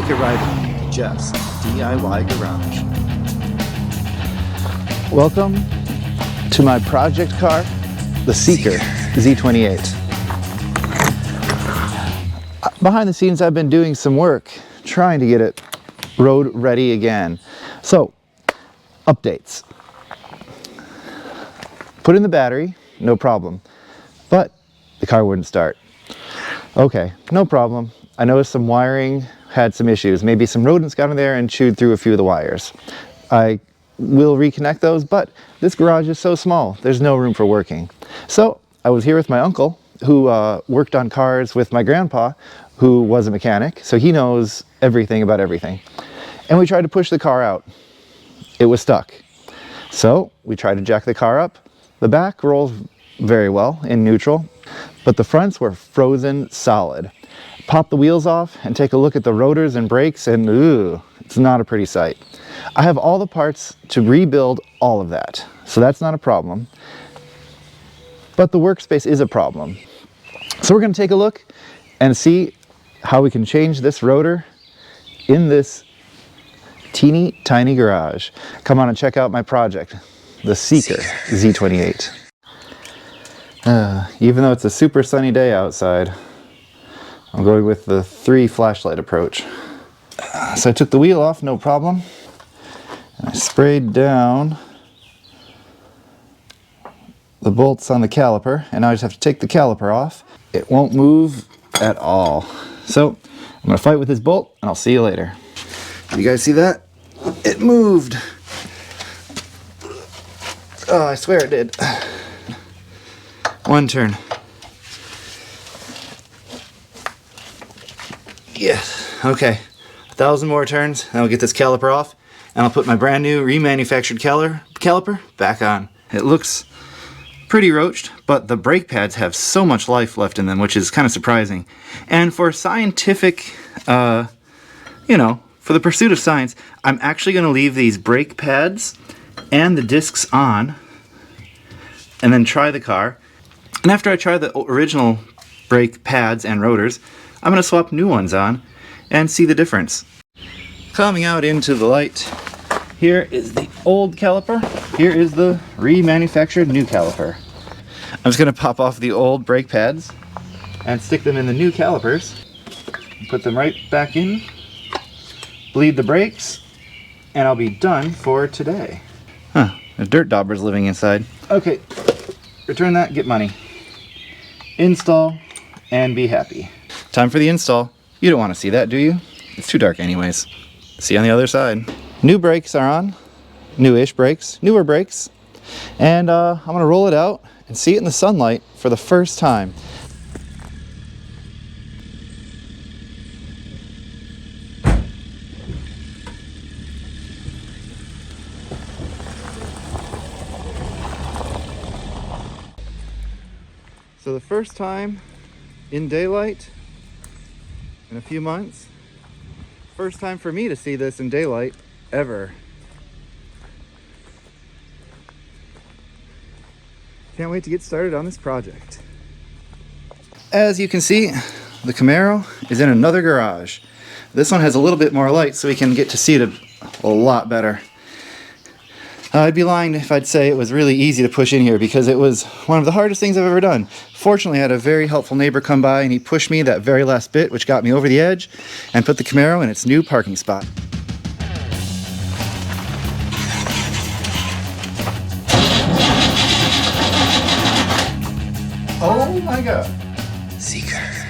Take a ride with me, Jeff's DIY Garage. Welcome to my project car, the Seeker Z28. Behind the scenes, I've been doing some work trying to get it road ready again. So, updates. Put in the battery, no problem, but the car wouldn't start. Okay, no problem. I noticed some wiring had some issues. Maybe some rodents got in there and chewed through a few of the wires. I will reconnect those, but this garage is so small, there's no room for working. So I was here with my uncle, who worked on cars with my grandpa, who was a mechanic, so he knows everything about everything. And we tried to push the car out. It was stuck. So we tried to jack the car up. The back rolls very well in neutral, but the fronts were frozen solid. Pop the wheels off and take a look at the rotors and brakes, and ooh, it's not a pretty sight. I have all the parts to rebuild all of that, so that's not a problem. But the workspace is a problem. So we're going to take a look and see how we can change this rotor in this teeny tiny garage. Come on and check out my project, the Seeker Z28. Even though it's a super sunny day outside, I'm going with the 3 flashlight approach. So I took the wheel off, no problem. And I sprayed down the bolts on the caliper, and now I just have to take the caliper off. It won't move at all. So I'm gonna fight with this bolt, and I'll see you later. You guys see that? It moved. Oh, I swear it did. One turn. Yes, okay. 1,000 more turns, and I'll get this caliper off, and I'll put my brand new remanufactured caliper back on. It looks pretty roached, but the brake pads have so much life left in them, which is kind of surprising. And for scientific, for the pursuit of science, I'm actually going to leave these brake pads and the discs on, and then try the car. And after I try the original brake pads and rotors, I'm going to swap new ones on and see the difference. Coming out into the light, here is the old caliper, here is the remanufactured new caliper. I'm just going to pop off the old brake pads and stick them in the new calipers, put them right back in, bleed the brakes, and I'll be done for today. Huh, a dirt dauber's living inside. Okay, return that, get money. Install, and be happy. Time for the install. You don't want to see that, do you? It's too dark anyways. See you on the other side. New brakes are on. Newish brakes. Newer brakes. And I'm going to roll it out and see it in the sunlight for the first time. So the first time in daylight in a few months. First time for me to see this in daylight ever. Can't wait to get started on this project. As you can see, the Camaro is in another garage. This one has a little bit more light, so we can get to see it a lot better. I'd be lying if I'd say it was really easy to push in here, because it was one of the hardest things I've ever done. Fortunately, I had a very helpful neighbor come by, and he pushed me that very last bit, which got me over the edge and put the Camaro in its new parking spot. Oh my God. Seeker.